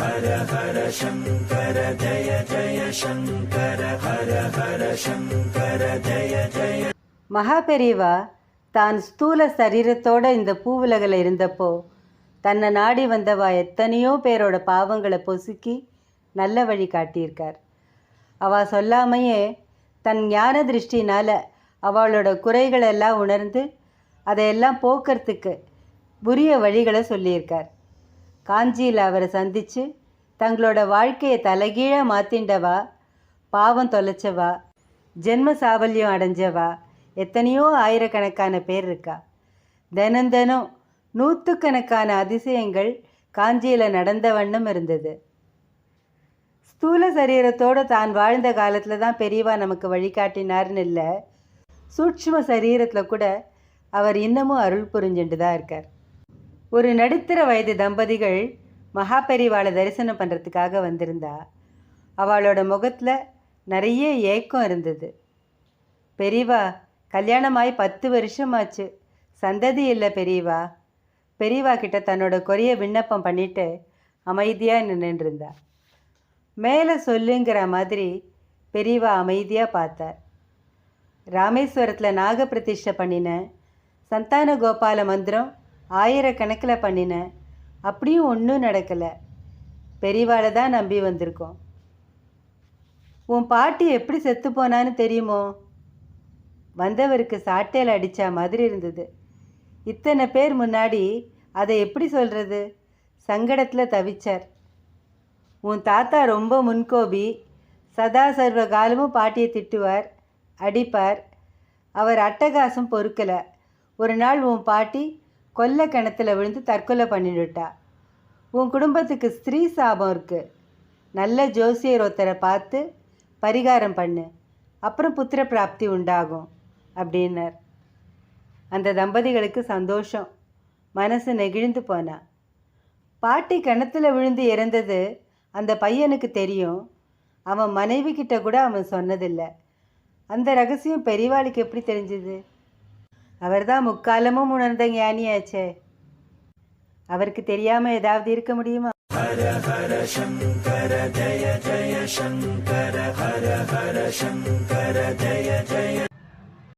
ஹர ஹர சங்கர ஜய ஜய சங்கர ஹர ஹர சங்கர ஜய ஜய. மகாபெரிவா தான் ஸ்தூல சரீரத்தோட இந்த பூவுலகில் இருந்தப்போ தன்னை நாடி வந்தவா எத்தனையோ பேரோட பாவங்களை பொசுக்கி நல்ல வழி காட்டியிருக்கார். அவள் சொல்லாமையே தன் ஞான திருஷ்டினால் அவளோட குறைகளெல்லாம் உணர்ந்து அதையெல்லாம் போக்கிறதுக்கு உரிய வழிகளை சொல்லியிருக்கார். காஞ்சியில் அவரை சந்தித்து தங்களோட வாழ்க்கையை தலைகீழாக மாற்றிண்டவா, பாவம் தொலைச்சவா, ஜென்ம சாபல்யம் அடைஞ்சவா எத்தனையோ ஆயிரக்கணக்கான பேர் இருக்கா. தினம் நூற்றுக்கணக்கான அதிசயங்கள் காஞ்சியில் நடந்த வண்ணம் இருந்தது. ஸ்தூல சரீரத்தோடு தான் வாழ்ந்த காலத்தில் தான் பெரியவா நமக்கு வழிகாட்டினார்னு இல்லை, சூட்சும சரீரத்தில் கூட அவர் இன்னமும் அருள் புரிஞ்சுட்டு தான் இருக்கார். ஒரு நடுத்தர வயது தம்பதிகள் மகாபெரிவாளை தரிசனம் பண்ணுறதுக்காக வந்திருந்தா. அவளோட முகத்தில் நிறைய ஏக்கம் இருந்தது. பெரியவா, கல்யாணமாகி 10 வருஷமாச்சு, சந்ததி இல்லை பெரியவா. பெரியவா கிட்ட தன்னோட குறைய விண்ணப்பம் பண்ணிட்டு அமைதியாக நின்றுருந்தா. மேலே சொல்லுங்கிற மாதிரி பெரியவா அமைதியாக பார்த்தார். ராமேஸ்வரத்தில் நாக பிரதிஷ்டை பண்ணினேன், சந்தான கோபால மந்திரம் ஆயிரக்கணக்கில் பண்ணினேன், அப்படியும் ஒன்றும் நடக்கலை. பெரியவாளை தான் நம்பி வந்திருக்கோம். உன் பாட்டி எப்படி செத்து போனான்னு தெரியுமோ? வந்தவருக்கு சாட்டையில் அடித்தா மாதிரி இருந்தது. இத்தனை பேர் முன்னாடி அதை எப்படி சொல்கிறது? சங்கடத்தில் தவிச்சார். உன் தாத்தா ரொம்ப முன்கோபி, சதா சர்வ காலமும் பாட்டியை திட்டுவார், அடிப்பார். அவர் அட்டகாசம் பொறுக்கலை. ஒரு நாள் உன் பாட்டி கொல்ல கிணத்துல விழுந்து தற்கொலை பண்ணிவிட்டா. உன் குடும்பத்துக்கு ஸ்திரீ சாபம் இருக்குது. நல்ல ஜோசியர் ஒருத்தரை பார்த்து பரிகாரம் பண்ணு, அப்புறம் புத்திர பிராப்தி உண்டாகும் அப்படின்னார். அந்த தம்பதிகளுக்கு சந்தோஷம், மனசு நெகிழ்ந்து போனா. பாட்டி கிணத்துல விழுந்து இறந்தது அந்த பையனுக்கு தெரியும். அவன் மனைவி கிட்ட கூட அவன் சொன்னதில்லை. அந்த ரகசியம் பெரியவாளுக்கு எப்படி தெரிஞ்சுது? அவர் தான் முக்காலமும் உணர்ந்த ஞானியாச்சே, அவருக்கு தெரியாமல் ஏதாவது இருக்க முடியுமா? ஹர ஹர சங்கர ஜய ஜய சங்கர ஹர ஹர சங்கர ஜய ஜய.